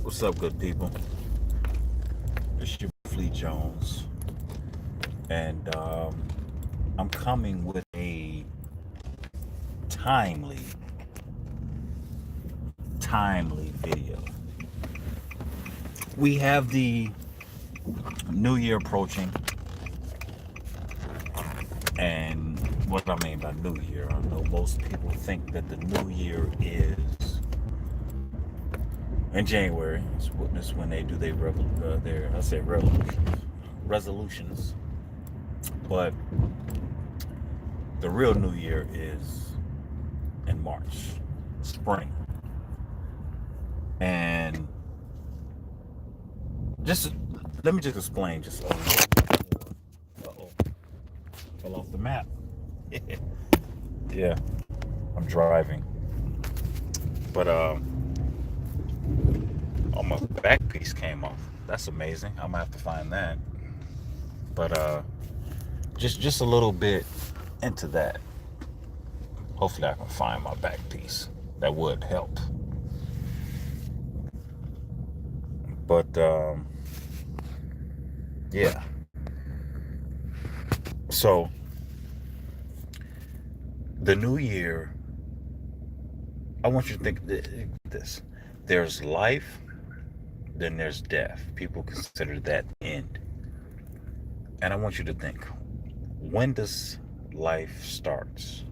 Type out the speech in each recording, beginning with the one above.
What's up, good people? It's your Fleet Jones, and I'm coming with a timely, timely video. We have the new year approaching, and what I mean by new year, I know most people think that the new year is in January. It's when they do their I say resolutions, but the real new year is in March, spring. And just let me just explain just a little bit more. Uh-oh, fell off the map. Yeah, I'm driving. But oh, my back piece came off. That's amazing. I'm gonna have to find that. But just a little bit into that. Hopefully I can find my back piece. That would help. But yeah. So the new year, I want you to think this. There's life, then there's death. People consider that end. And I want you to think, when does life starts?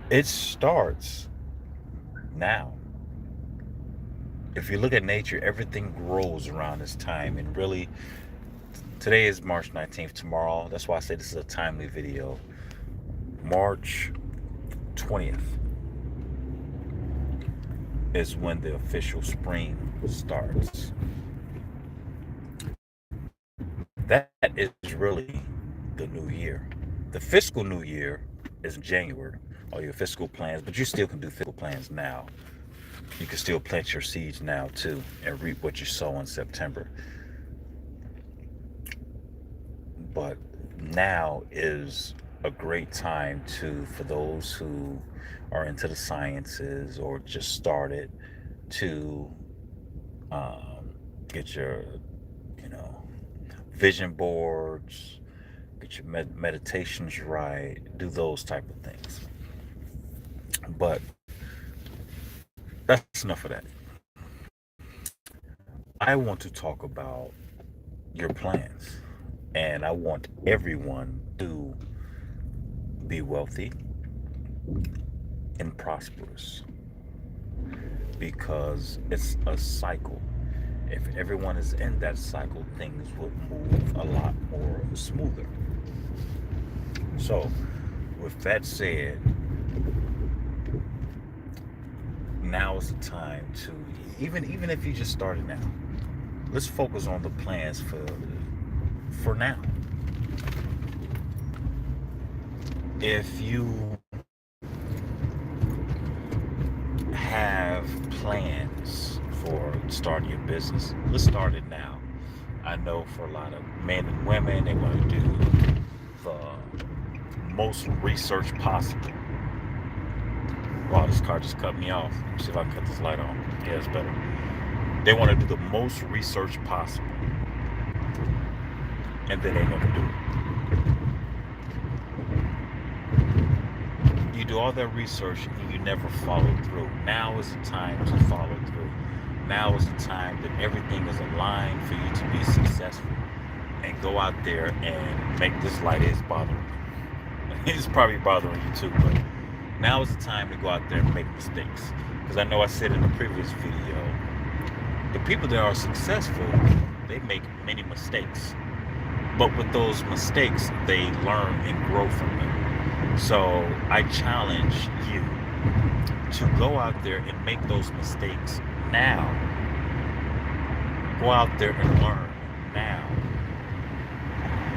It starts now. If you look at nature, everything grows around this time. And really, today is March 19th. Tomorrow, that's why I say this is a timely video. March 20th is when the official spring starts. That is really the new year. The fiscal new year is in January, all your fiscal plans, but you still can do fiscal plans now. You can still plant your seeds now too and reap what you sow in September. But now is a great time for those who are into the sciences or just started to get your, you know, vision boards, get your meditations right, do those type of things. But that's enough of that. I want to talk about your plans, and I want everyone to be wealthy and prosperous because it's a cycle. If everyone is in that cycle, things will move a lot more smoother. So, with that said, now is the time to even if you just started now, let's focus on the plans for now. If you have plans for starting your business, let's start it now. I know for a lot of men and women, they want to do the most research possible. Wow, this car just cut me off. Let me see if I can cut this light on. Yeah, it's better. They want to do the most research possible, and then they never do it. You do all that research and you never follow through. Now is the time to follow through. Now is the time that everything is aligned for you to be successful. And go out there and make this light is bothering me. It's probably bothering you too, but now is the time to go out there and make mistakes. Because I know I said in the previous video, the people that are successful, they make many mistakes. But with those mistakes, they learn and grow from them. So I challenge you to go out there and make those mistakes now. Go out there and learn now.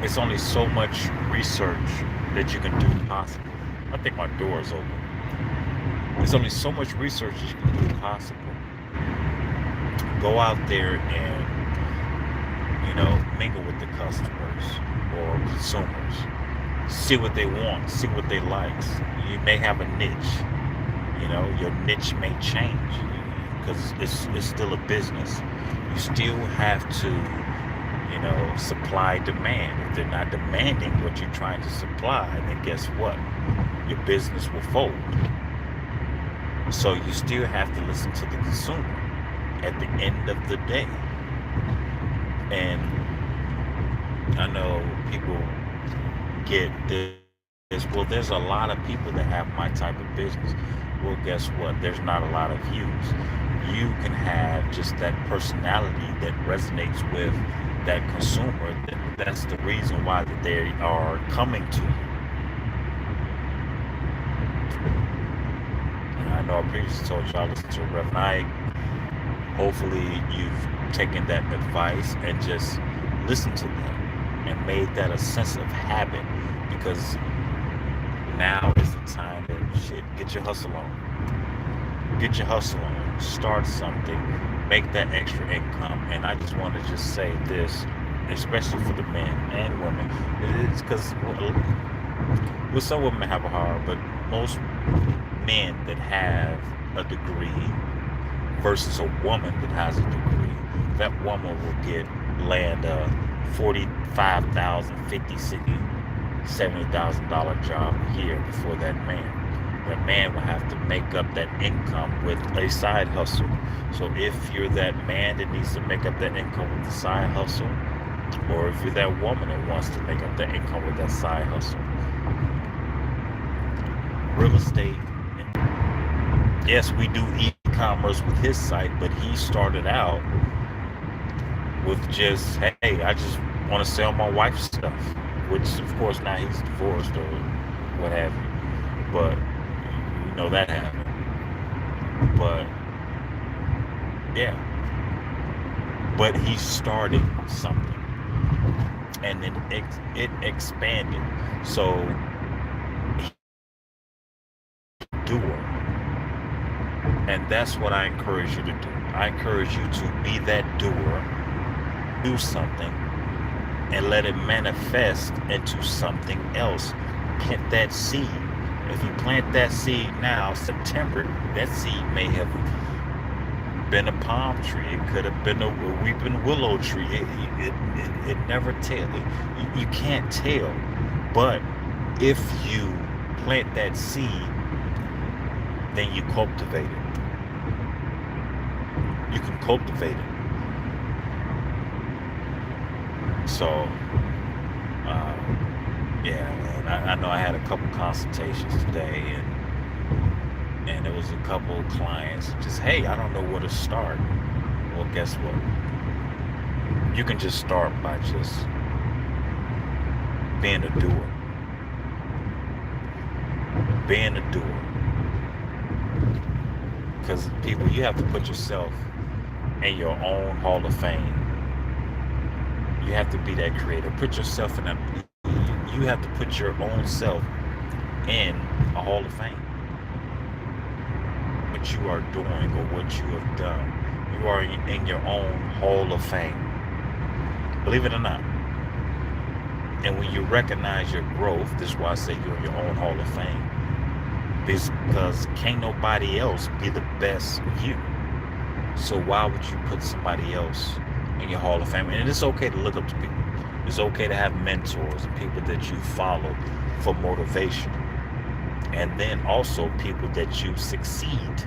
It's only so much research that you can do possible. I think my door is open. There's only so much research that you can do possible. Go out there and, mingle with the customers or consumers. See what they want, see what they like. You may have a niche. Your niche may change. because it's still a business. You still have to, supply demand. If they're not demanding what you're trying to supply, then guess what? Your business will fold. So you still have to listen to the consumer at the end of the day. And I know people get this. Well, there's a lot of people that have my type of business. Well, guess what? There's not a lot of views. You can have just that personality that resonates with that consumer. That's the reason why that they are coming to you. And I know I previously told y'all listen to Reverend Ike. Hopefully, you've taken that advice and just listened to them and made that a sense of habit, because now is the time to get your hustle on. Get your hustle on. Start something. Make that extra income. And I just want to just say this, especially for the men and women. It's because some women have a heart, but most men that have a degree versus a woman that has a degree, that woman will land a $45,000, $50,000, $60,000, $70,000 job a year before that man. That man will have to make up that income with a side hustle. So if you're that man that needs to make up that income with the side hustle, or if you're that woman that wants to make up that income with that side hustle, real estate. Yes, we do e-commerce with his site, but he started out with just, hey, I just want to sell my wife's stuff, which of course now he's divorced or what have you. But that happened. But yeah, but he started something, and then it expanded. So doer. And that's what I encourage you to do. I encourage you to be that doer, do something, and let it manifest into something else. Plant that seed. If you plant that seed now, September, that seed may have been a palm tree. It could have been a weeping willow tree. It never tells. You can't tell. But if you plant that seed, then you cultivate it. You can cultivate it. So, yeah, man. I know I had a couple consultations today, and there was a couple of clients just, hey, I don't know where to start. Well, guess what? You can just start by just being a doer. Being a doer. Because people, you have to put yourself in your own Hall of Fame. You have to be that creator. Put yourself in you have to put your own self in a Hall of Fame. What you are doing or what you have done, you are in your own Hall of Fame. Believe it or not. And when you recognize your growth, this is why I say you're in your own Hall of Fame. Because can't nobody else be the best you. So why would you put somebody else in your Hall of Fame? And it's okay to look up to people. It's okay to have mentors and people that you follow for motivation. And then also people that you succeed.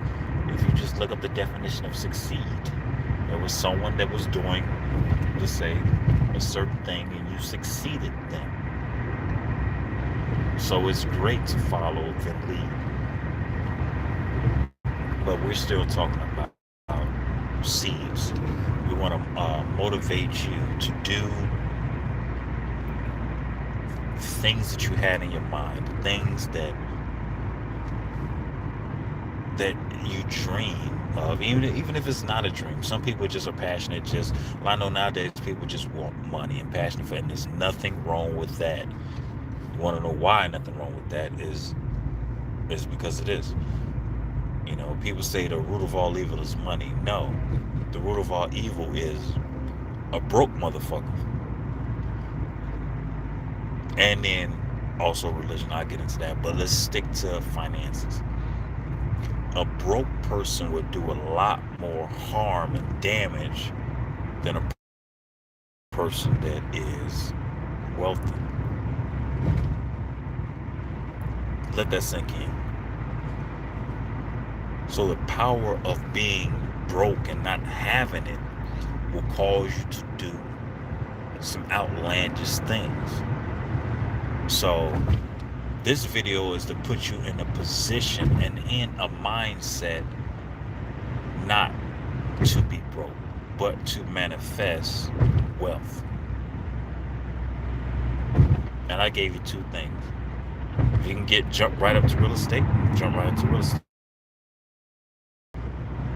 If you just look up the definition of succeed, there was someone that was doing, let's say, a certain thing and you succeeded them. So it's great to follow the lead. But we're still talking about seeds. We want to motivate you to do things that you had in your mind, things that you dream of, even if it's not a dream. Some people just are passionate. Well, I know nowadays people just want money and passionate for it, and there's nothing wrong with that. You want to know why nothing wrong with that is because it is. People say the root of all evil is money. No, the root of all evil is a broke motherfucker. And then also religion. I'll get into that, but let's stick to finances. A broke person would do a lot more harm and damage than a person that is wealthy. Let that sink in. So the power of being broke and not having it will cause you to do some outlandish things. So this video is to put you in a position and in a mindset not to be broke, but to manifest wealth. And I gave you two things. You can jump right up to real estate,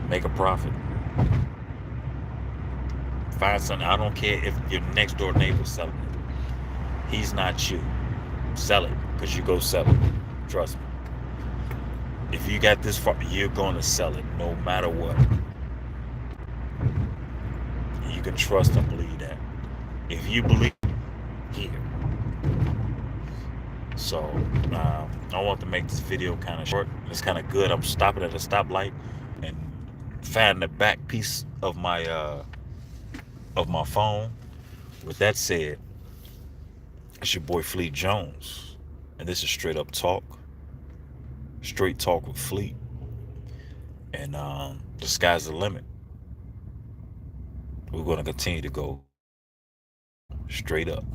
make a profit. Find something. I don't care if your next door neighbor's selling it. He's not you. Sell it, because you go sell it. Trust me. If you got this far, you're going to sell it no matter what. You can trust and believe that. If you believe here. So I want to make this video kind of short. It's kind of good. I'm stopping at a stoplight and finding the back piece of my phone. With that said, it's your boy Fleet Jones, and this is Straight Up Talk. Straight talk with Fleet. And the sky's the limit. We're going to continue to go straight up.